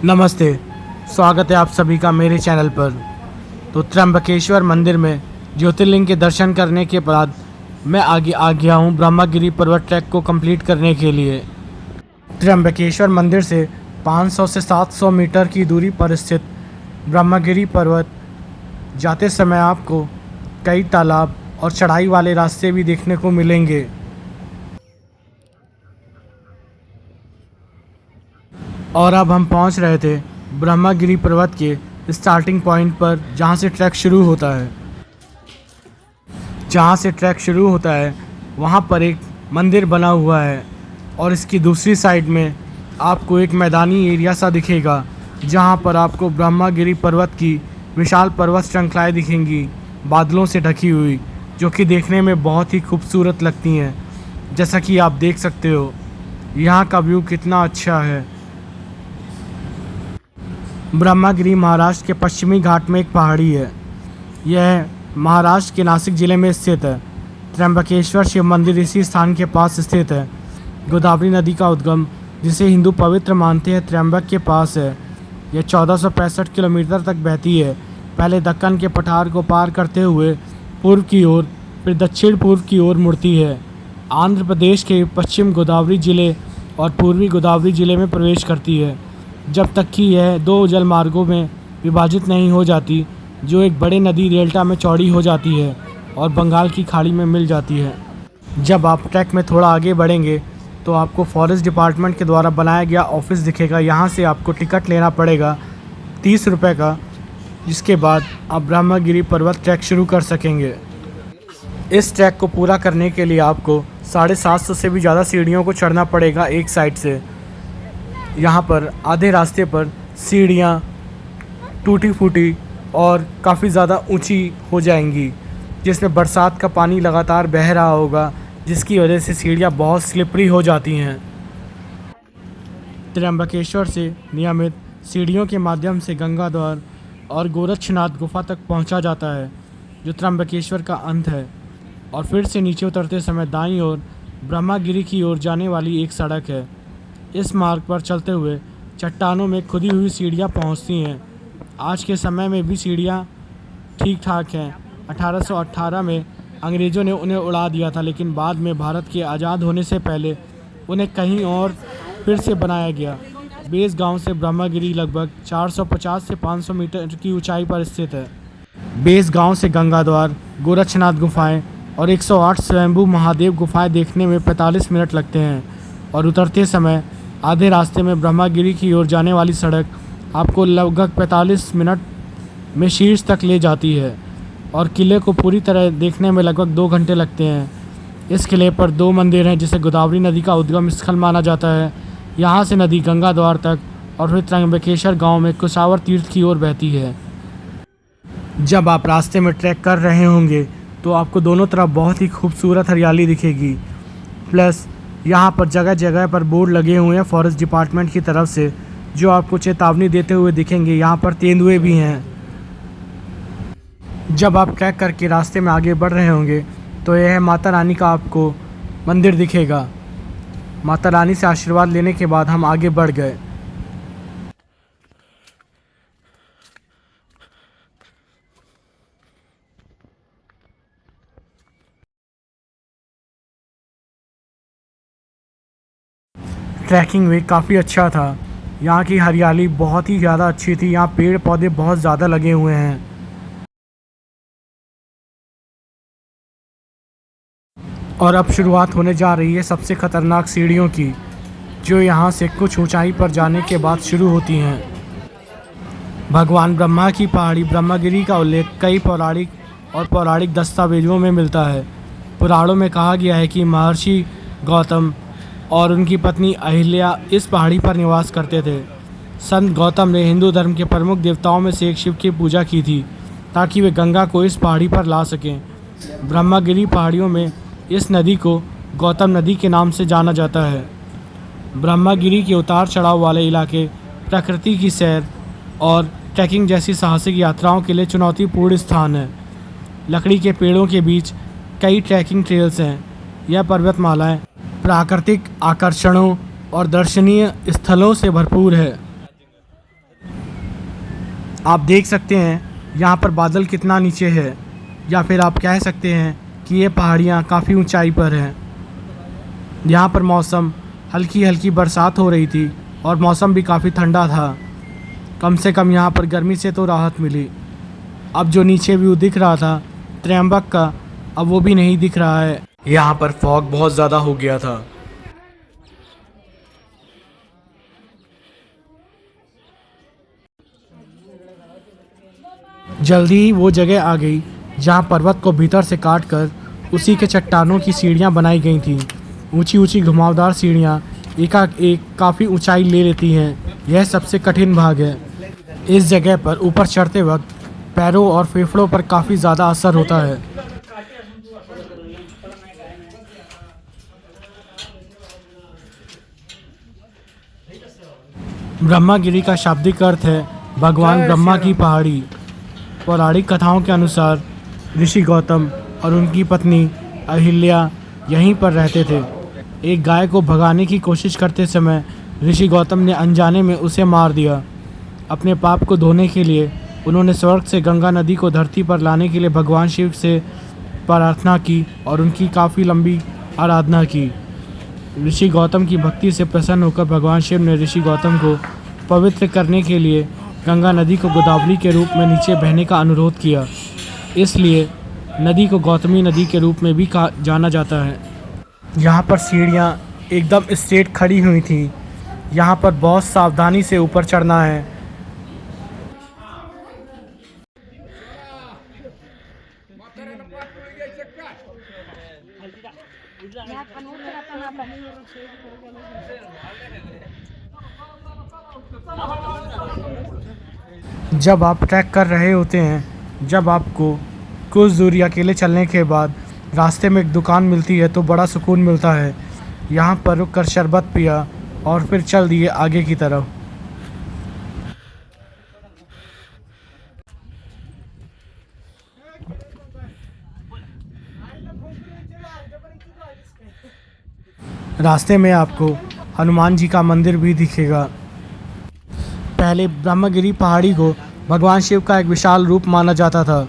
नमस्ते, स्वागत है आप सभी का मेरे चैनल पर। तो त्र्यंबकेश्वर मंदिर में ज्योतिर्लिंग के दर्शन करने के बाद मैं आगे आ गया हूँ ब्रह्मगिरी पर्वत ट्रैक को कंप्लीट करने के लिए। त्र्यंबकेश्वर मंदिर से 500 से 700 मीटर की दूरी पर स्थित ब्रह्मगिरी पर्वत जाते समय आपको कई तालाब और चढ़ाई वाले रास्ते भी देखने को मिलेंगे। और अब हम पहुंच रहे थे ब्रह्मगिरी पर्वत के स्टार्टिंग पॉइंट पर, जहां से ट्रैक शुरू होता है वहां पर एक मंदिर बना हुआ है और इसकी दूसरी साइड में आपको एक मैदानी एरिया सा दिखेगा, जहां पर आपको ब्रह्मगिरी पर्वत की विशाल पर्वत श्रृंखलाएं दिखेंगी बादलों से ढकी हुई, जो कि देखने में बहुत ही खूबसूरत लगती हैं। जैसा कि आप देख सकते हो यहाँ का व्यू कितना अच्छा है। ब्रह्मगिरी महाराष्ट्र के पश्चिमी घाट में एक पहाड़ी है। यह महाराष्ट्र के नासिक जिले में स्थित है। त्र्यंबकेश्वर शिव मंदिर इसी स्थान के पास स्थित है। गोदावरी नदी का उद्गम, जिसे हिंदू पवित्र मानते हैं, त्र्यंबक के पास है। यह 1465 किलोमीटर तक बहती है। पहले दक्कन के पठार को पार करते हुए पूर्व की ओर, फिर दक्षिण पूर्व की ओर मुड़ती है। आंध्र प्रदेश के पश्चिम गोदावरी जिले और पूर्वी गोदावरी जिले में प्रवेश करती है, जब तक कि यह दो जल मार्गों में विभाजित नहीं हो जाती, जो एक बड़े नदी डेल्टा में चौड़ी हो जाती है और बंगाल की खाड़ी में मिल जाती है। जब आप ट्रैक में थोड़ा आगे बढ़ेंगे तो आपको फॉरेस्ट डिपार्टमेंट के द्वारा बनाया गया ऑफिस दिखेगा। यहाँ से आपको टिकट लेना पड़ेगा 30 रुपये का, जिसके बाद आप ब्रह्मगिरी पर्वत ट्रैक शुरू कर सकेंगे। इस ट्रैक को पूरा करने के लिए आपको 750 से भी ज़्यादा सीढ़ियों को चढ़ना पड़ेगा एक साइड से। यहाँ पर आधे रास्ते पर सीढ़ियाँ टूटी फूटी और काफ़ी ज़्यादा ऊंची हो जाएंगी, जिसमें बरसात का पानी लगातार बह रहा होगा, जिसकी वजह से सीढ़ियाँ बहुत स्लिपरी हो जाती हैं। त्र्यंबकेश्वर से नियमित सीढ़ियों के माध्यम से गंगा द्वार और गोरक्षनाथ गुफा तक पहुँचा जाता है, जो त्र्यंबकेश्वर का अंत है। और फिर से नीचे उतरते समय दाईं ओर ब्रह्मगिरी की ओर जाने वाली एक सड़क है। इस मार्ग पर चलते हुए चट्टानों में खुदी हुई सीढ़ियाँ पहुँचती हैं। आज के समय में भी सीढ़ियाँ ठीक ठाक हैं। 1818 में अंग्रेज़ों ने उन्हें उड़ा दिया था, लेकिन बाद में भारत के आज़ाद होने से पहले उन्हें कहीं और फिर से बनाया गया। बेस गांव से ब्रह्मगिरी लगभग 450 से 500 मीटर की ऊंचाई पर स्थित है। बेस गांव से गंगा द्वार, गोरक्षनाथ गुफाएँ और 108 स्वयंभू महादेव गुफाएँ देखने में 45 मिनट लगते हैं। और उतरते समय आधे रास्ते में ब्रह्मगिरी की ओर जाने वाली सड़क आपको लगभग 45 मिनट में शीर्ष तक ले जाती है और किले को पूरी तरह देखने में लगभग 2 घंटे लगते हैं। इस किले पर 2 मंदिर हैं, जिसे गोदावरी नदी का उद्गम स्थल माना जाता है। यहाँ से नदी गंगा द्वार तक और फिर त्र्यंबकेश्वर गांव में कुशावर तीर्थ की ओर बहती है। जब आप रास्ते में ट्रैक कर रहे होंगे तो आपको दोनों तरफ बहुत ही खूबसूरत हरियाली दिखेगी। प्लस यहाँ पर जगह जगह पर बोर्ड लगे हुए हैं फॉरेस्ट डिपार्टमेंट की तरफ से, जो आपको चेतावनी देते हुए दिखेंगे। यहाँ पर तेंदुए भी हैं। जब आप ट्रैक करके रास्ते में आगे बढ़ रहे होंगे तो यह माता रानी का आपको मंदिर दिखेगा। माता रानी से आशीर्वाद लेने के बाद हम आगे बढ़ गए। ट्रैकिंग वे काफ़ी अच्छा था। यहाँ की हरियाली बहुत ही ज़्यादा अच्छी थी। यहाँ पेड़ पौधे बहुत ज़्यादा लगे हुए हैं। और अब शुरुआत होने जा रही है सबसे ख़तरनाक सीढ़ियों की, जो यहाँ से कुछ ऊंचाई पर जाने के बाद शुरू होती हैं। भगवान ब्रह्मा की पहाड़ी ब्रह्मगिरी का उल्लेख कई पौराणिक दस्तावेजों में मिलता है। पुराणों में कहा गया है कि महर्षि गौतम और उनकी पत्नी अहिल्या इस पहाड़ी पर निवास करते थे। संत गौतम ने हिंदू धर्म के प्रमुख देवताओं में से एक शिव की पूजा की थी, ताकि वे गंगा को इस पहाड़ी पर ला सकें। ब्रह्मगिरी पहाड़ियों में इस नदी को गौतम नदी के नाम से जाना जाता है। ब्रह्मगिरी के उतार चढ़ाव वाले इलाके प्रकृति की सैर और ट्रैकिंग जैसी साहसिक यात्राओं के लिए चुनौतीपूर्ण स्थान है। लकड़ी के पेड़ों के बीच कई ट्रैकिंग ट्रेल्स हैं। यह पर्वतमालाएं प्राकृतिक आकर्षणों और दर्शनीय स्थलों से भरपूर है। आप देख सकते हैं यहाँ पर बादल कितना नीचे है, या फिर आप कह सकते हैं कि ये पहाड़ियाँ काफ़ी ऊंचाई पर हैं। यहाँ पर मौसम हल्की हल्की बरसात हो रही थी और मौसम भी काफ़ी ठंडा था। कम से कम यहाँ पर गर्मी से तो राहत मिली। अब जो नीचे व्यू दिख रहा था त्र्यंबक का, अब वो भी नहीं दिख रहा है। यहाँ पर फॉग बहुत ज़्यादा हो गया था। जल्दी ही वो जगह आ गई जहाँ पर्वत को भीतर से काट कर उसी के चट्टानों की सीढ़ियाँ बनाई गई थीं। ऊंची ऊंची घुमावदार सीढ़ियाँ एक काफ़ी ऊंचाई ले लेती हैं। यह सबसे कठिन भाग है। इस जगह पर ऊपर चढ़ते वक्त पैरों और फेफड़ों पर काफ़ी ज़्यादा असर होता है। ब्रह्मागिरी का शाब्दिक अर्थ है भगवान ब्रह्मा की पहाड़ी। पौराणिक कथाओं के अनुसार ऋषि गौतम और उनकी पत्नी अहिल्या यहीं पर रहते थे। एक गाय को भगाने की कोशिश करते समय ऋषि गौतम ने अनजाने में उसे मार दिया। अपने पाप को धोने के लिए उन्होंने स्वर्ग से गंगा नदी को धरती पर लाने के लिए भगवान शिव से प्रार्थना की और उनकी काफ़ी लंबी आराधना की। ऋषि गौतम की भक्ति से प्रसन्न होकर भगवान शिव ने ऋषि गौतम को पवित्र करने के लिए गंगा नदी को गोदावरी के रूप में नीचे बहने का अनुरोध किया। इसलिए नदी को गौतमी नदी के रूप में भी जाना जाता है। यहाँ पर सीढ़ियाँ एकदम स्ट्रेट खड़ी हुई थी। यहाँ पर बहुत सावधानी से ऊपर चढ़ना है। जब आप ट्रैक कर रहे होते हैं, जब आपको कुछ दूरी अकेले चलने के बाद रास्ते में एक दुकान मिलती है तो बड़ा सुकून मिलता है। यहाँ पर रुक कर शरबत पिया और फिर चल दिए आगे की तरफ। रास्ते में आपको हनुमान जी का मंदिर भी दिखेगा। पहले ब्रह्मगिरी पहाड़ी को भगवान शिव का एक विशाल रूप माना जाता था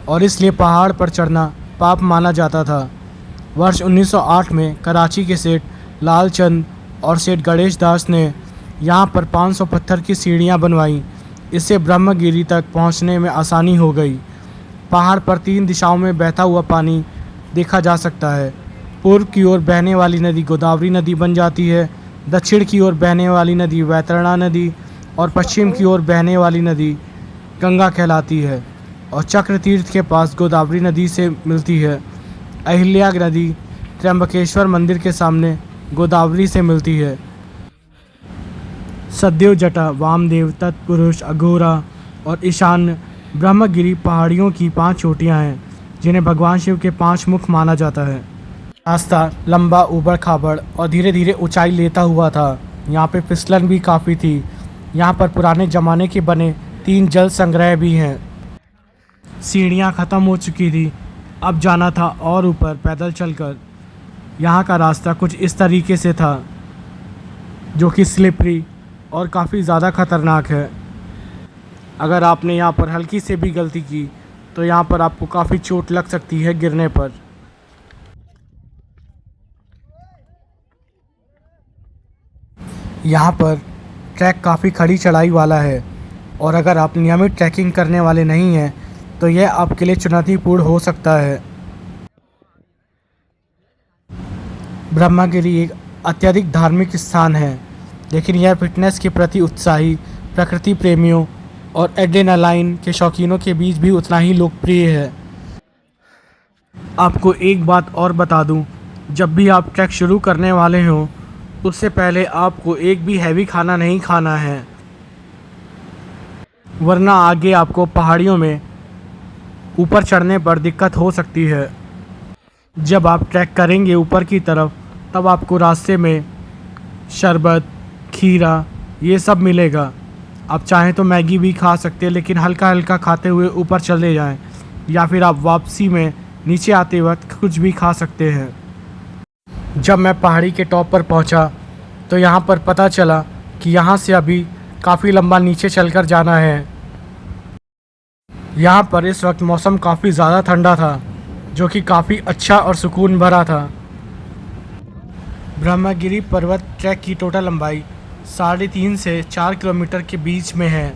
और इसलिए पहाड़ पर चढ़ना पाप माना जाता था। वर्ष 1908 में कराची के सेठ लालचंद और सेठ गणेश दास ने यहाँ पर 500 पत्थर की सीढ़ियाँ बनवाईं। इससे ब्रह्मगिरी तक पहुँचने में आसानी हो गई। पहाड़ पर 3 दिशाओं में बहता हुआ पानी देखा जा सकता है। पूर्व की ओर बहने वाली नदी गोदावरी नदी बन जाती है, दक्षिण की ओर बहने वाली नदी वैतरणा नदी और पश्चिम की ओर बहने वाली नदी गंगा कहलाती है और चक्र तीर्थ के पास गोदावरी नदी से मिलती है। अहिल्या नदी त्र्यंबकेश्वर मंदिर के सामने गोदावरी से मिलती है। सदैव जटा, वामदेव, तत्पुरुष, अघोरा और ईशान्य ब्रह्मगिरी पहाड़ियों की 5 चोटियां हैं जिन्हें भगवान शिव के 5 मुख माना जाता है। रास्ता लंबा, ऊबड़ खाबड़ और धीरे धीरे ऊंचाई लेता हुआ था। यहाँ पे फिसलन भी काफ़ी थी। यहाँ पर पुराने ज़माने के बने 3 जल संग्रह भी हैं। सीढ़ियाँ ख़त्म हो चुकी थी, अब जाना था और ऊपर पैदल चलकर। यहाँ का रास्ता कुछ इस तरीके से था जो कि स्लिपरी और काफ़ी ज़्यादा ख़तरनाक है। अगर आपने यहाँ पर हल्की से भी गलती की तो यहाँ पर आपको काफ़ी चोट लग सकती है गिरने पर। यहाँ पर ट्रैक काफ़ी खड़ी चढ़ाई वाला है और अगर आप नियमित ट्रैकिंग करने वाले नहीं हैं तो यह आपके लिए चुनौतीपूर्ण हो सकता है। ब्रह्मगिरी एक अत्यधिक धार्मिक स्थान है, लेकिन यह फिटनेस के प्रति उत्साही प्रकृति प्रेमियों और एड्रेनालाइन के शौकीनों के बीच भी उतना ही लोकप्रिय है। आपको एक बात और बता दूं, जब भी आप ट्रैक शुरू करने वाले हों उससे पहले आपको एक भी हैवी खाना नहीं खाना है, वरना आगे आपको पहाड़ियों में ऊपर चढ़ने पर दिक्कत हो सकती है। जब आप ट्रैक करेंगे ऊपर की तरफ तब आपको रास्ते में शरबत, खीरा ये सब मिलेगा। आप चाहें तो मैगी भी खा सकते हैं, लेकिन हल्का हल्का खाते हुए ऊपर चले जाएं, या फिर आप वापसी में नीचे आते वक्त कुछ भी खा सकते हैं। जब मैं पहाड़ी के टॉप पर पहुंचा तो यहाँ पर पता चला कि यहाँ से अभी काफ़ी लंबा नीचे चलकर जाना है। यहाँ पर इस वक्त मौसम काफ़ी ज़्यादा ठंडा था, जो कि काफ़ी अच्छा और सुकून भरा था। ब्रह्मगिरी पर्वत ट्रैक की टोटल लंबाई 3.5 से 4 किलोमीटर के बीच में है।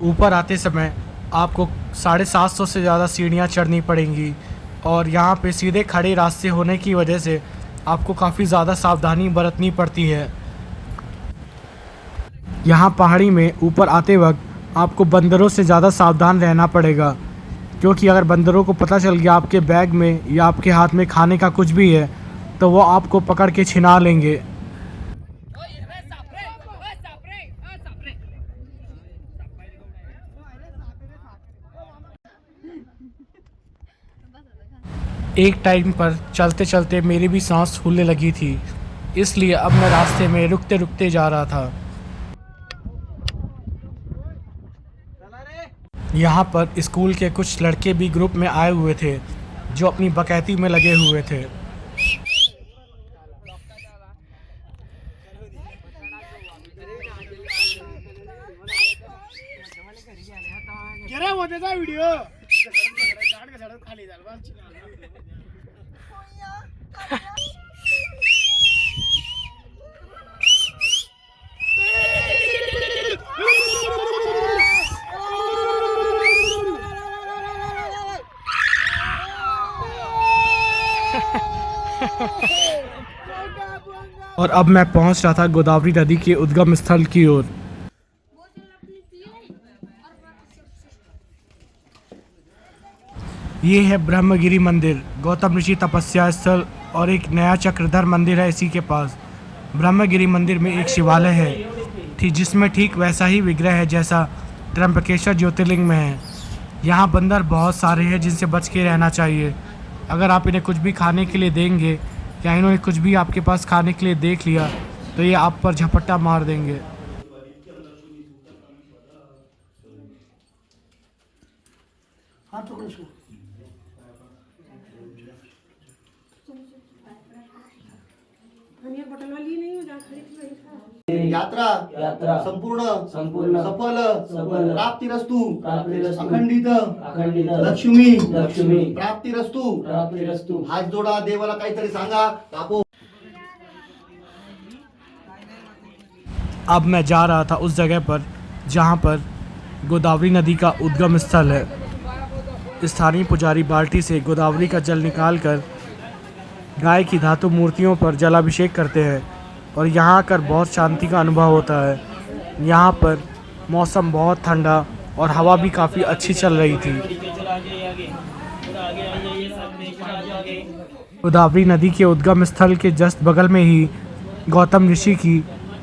ऊपर आते समय आपको 750 से ज़्यादा सीढ़ियाँ चढ़नी पड़ेंगी और यहाँ पे सीधे खड़े रास्ते होने की वजह से आपको काफ़ी ज़्यादा सावधानी बरतनी पड़ती है। यहाँ पहाड़ी में ऊपर आते वक्त आपको बंदरों से ज़्यादा सावधान रहना पड़ेगा, क्योंकि अगर बंदरों को पता चल गया आपके बैग में या आपके हाथ में खाने का कुछ भी है तो वो आपको पकड़ के छिना लेंगे। एक टाइम पर चलते चलते मेरी भी सांस फूलने लगी थी, इसलिए अब मैं रास्ते में रुकते रुकते जा रहा था। यहाँ पर स्कूल के कुछ लड़के भी ग्रुप में आए हुए थे, जो अपनी बकैती में लगे हुए थे। और अब मैं पहुंच रहा था गोदावरी नदी के उद्गम स्थल की ओर। ये है ब्रह्मगिरी मंदिर, गौतम ऋषि तपस्या स्थल और एक नया चक्रधर मंदिर है इसी के पास। ब्रह्मगिरी मंदिर में एक शिवालय है जिसमें ठीक वैसा ही विग्रह है जैसा त्र्यंबकेश्वर ज्योतिर्लिंग में है। यहाँ बंदर बहुत सारे हैं जिनसे बच के रहना चाहिए। अगर आप इन्हें कुछ भी खाने के लिए देंगे या इन्होंने कुछ भी आपके पास खाने के लिए देख लिया तो ये आप पर झपट्टा मार देंगे। यात्रा यात्रा संपूर्ण संपूर्ण सफल सफल प्राप्तिरस्तु प्राप्तिरस्तु अखंडित अखंडित लक्ष्मी लक्ष्मी प्राप्तिरस्तु प्राप्तिरस्तु। हात जोडा, देवाला काहीतरी सांगा कापो। अब मैं जा रहा था उस जगह पर जहाँ पर गोदावरी नदी का उद्गम स्थल है। स्थानीय पुजारी बाल्टी से गोदावरी का जल निकालकर गाय की धातु मूर्तियों पर जलाभिषेक करते हैं और यहाँ आकर बहुत शांति का अनुभव होता है। यहाँ पर मौसम बहुत ठंडा और हवा भी काफ़ी अच्छी चल रही थी। गोदावरी नदी के उद्गम स्थल के जस्ट बगल में ही गौतम ऋषि की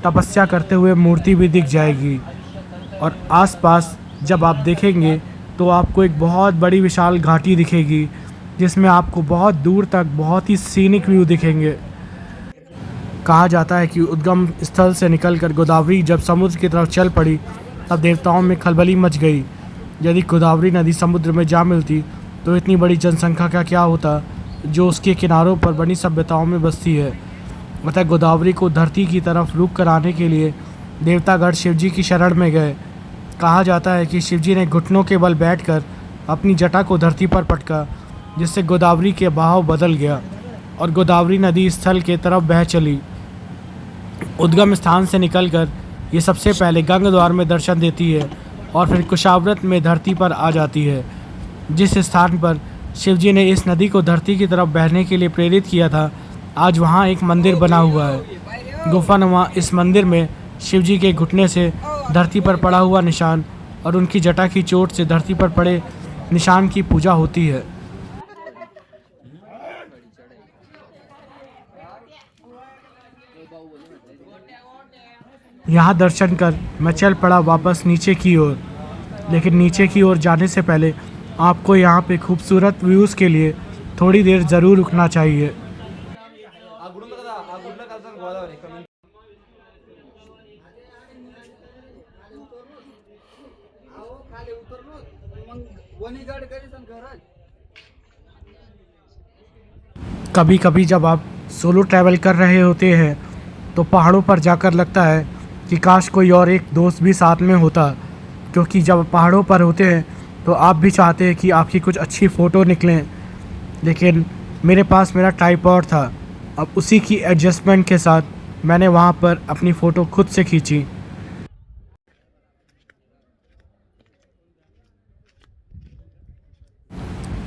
तपस्या करते हुए मूर्ति भी दिख जाएगी और आसपास जब आप देखेंगे तो आपको एक बहुत बड़ी विशाल घाटी दिखेगी जिसमें आपको बहुत दूर तक बहुत ही सीनिक व्यू दिखेंगे। कहा जाता है कि उद्गम स्थल से निकलकर गोदावरी जब समुद्र की तरफ चल पड़ी तब देवताओं में खलबली मच गई। यदि गोदावरी नदी समुद्र में जा मिलती तो इतनी बड़ी जनसंख्या का क्या होता जो उसके किनारों पर बनी सभ्यताओं में बसती है। अतः गोदावरी को धरती की तरफ रुख कराने के लिए देवतागण शिवजी की शरण में गए। कहा जाता है कि शिवजी ने घुटनों के बल बैठकर अपनी जटा को धरती पर पटका, जिससे गोदावरी के बहाव बदल गया और गोदावरी नदी स्थल के तरफ बह चली। उद्गम स्थान से निकलकर ये सबसे पहले गंग द्वार में दर्शन देती है और फिर कुशाव्रत में धरती पर आ जाती है। जिस स्थान पर शिवजी ने इस नदी को धरती की तरफ बहने के लिए प्रेरित किया था, आज वहाँ एक मंदिर बना हुआ है। गुफानुमा इस मंदिर में शिवजी के घुटने से धरती पर पड़ा हुआ निशान और उनकी जटा की चोट से धरती पर पड़े निशान की पूजा होती है। यहाँ दर्शन कर मैं चल पड़ा वापस नीचे की ओर, लेकिन नीचे की ओर जाने से पहले आपको यहाँ पे खूबसूरत व्यूज़ के लिए थोड़ी देर ज़रूर रुकना चाहिए। कभी कभी जब आप सोलो ट्रैवल कर रहे होते हैं तो पहाड़ों पर जाकर लगता है कि काश कोई और एक दोस्त भी साथ में होता, क्योंकि जब पहाड़ों पर होते हैं तो आप भी चाहते हैं कि आपकी कुछ अच्छी फ़ोटो निकलें, लेकिन मेरे पास मेरा ट्राइपॉड था। अब उसी की एडजस्टमेंट के साथ मैंने वहाँ पर अपनी फ़ोटो खुद से खींची।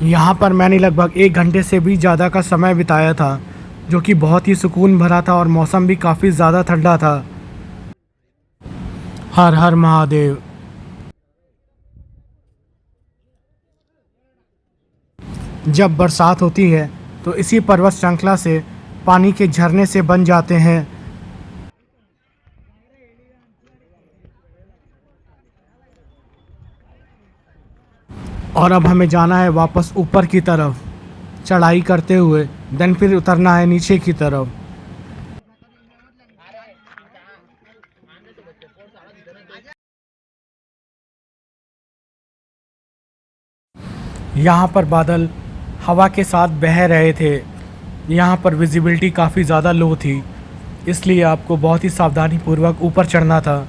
यहाँ पर मैंने लगभग 1 घंटे से भी ज़्यादा का समय बिताया था, जो कि बहुत ही सुकून भरा था और मौसम भी काफ़ी ज़्यादा ठंडा था। हर हर महादेव। जब बरसात होती है तो इसी पर्वत श्रृंखला से पानी के झरने से बन जाते हैं। और अब हमें जाना है वापस ऊपर की तरफ चढ़ाई करते हुए, देन फिर उतरना है नीचे की तरफ। यहाँ पर बादल हवा के साथ बह रहे थे। यहाँ पर विजिबिलिटी काफ़ी ज़्यादा लो थी, इसलिए आपको बहुत ही सावधानी पूर्वक ऊपर चढ़ना था।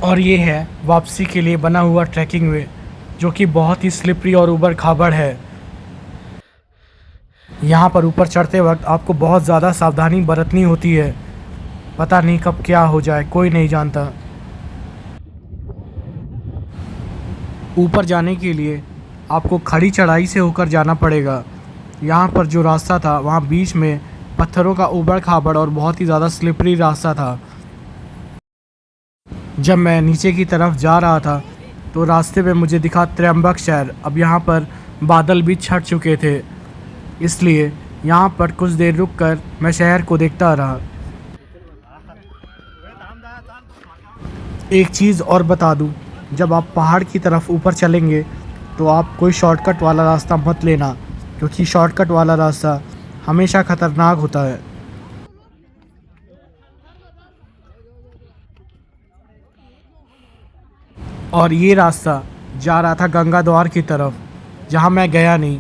और ये है वापसी के लिए बना हुआ ट्रैकिंग वे, जो कि बहुत ही स्लिपरी और ऊबड़ खाबड़ है। यहाँ पर ऊपर चढ़ते वक्त आपको बहुत ज़्यादा सावधानी बरतनी होती है। पता नहीं कब क्या हो जाए, कोई नहीं जानता। ऊपर जाने के लिए आपको खड़ी चढ़ाई से होकर जाना पड़ेगा। यहाँ पर जो रास्ता था वहाँ बीच में पत्थरों का ऊबड़ खाबड़ और बहुत ही ज़्यादा स्लिपरी रास्ता था। जब मैं नीचे की तरफ जा रहा था तो रास्ते में मुझे दिखा त्र्यंबक शहर। अब यहाँ पर बादल भी छट चुके थे, इसलिए यहाँ पर कुछ देर रुककर मैं शहर को देखता रहा। एक चीज़ और बता दूँ, जब आप पहाड़ की तरफ ऊपर चलेंगे तो आप कोई शॉर्टकट वाला रास्ता मत लेना, क्योंकि शॉर्टकट वाला रास्ता हमेशा ख़तरनाक होता है। और ये रास्ता जा रहा था गंगा द्वार की तरफ, जहाँ मैं गया नहीं।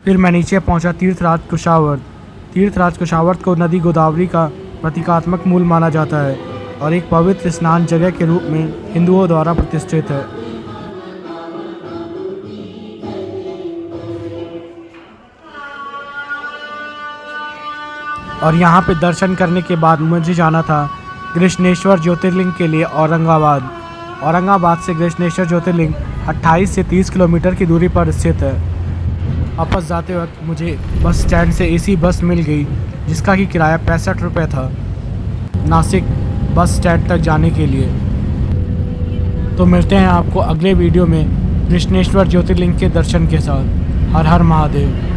फिर मैं नीचे पहुँचा तीर्थराज कुशावर्त। तीर्थराज कुशावर्त को नदी गोदावरी का प्रतीकात्मक मूल माना जाता है और एक पवित्र स्नान जगह के रूप में हिंदुओं द्वारा प्रतिष्ठित है। और यहाँ पे दर्शन करने के बाद मुझे जाना था कृष्णेश्वर ज्योतिर्लिंग के लिए औरंगाबाद। औरंगाबाद से कृष्णेश्वर ज्योतिर्लिंग 28 से 30 किलोमीटर की दूरी पर स्थित है। वापस जाते वक्त मुझे बस स्टैंड से एसी बस मिल गई, जिसका कि किराया 65 रुपये था नासिक बस स्टैंड तक जाने के लिए। तो मिलते हैं आपको अगले वीडियो में कृष्णेश्वर ज्योतिर्लिंग के दर्शन के साथ। हर हर महादेव।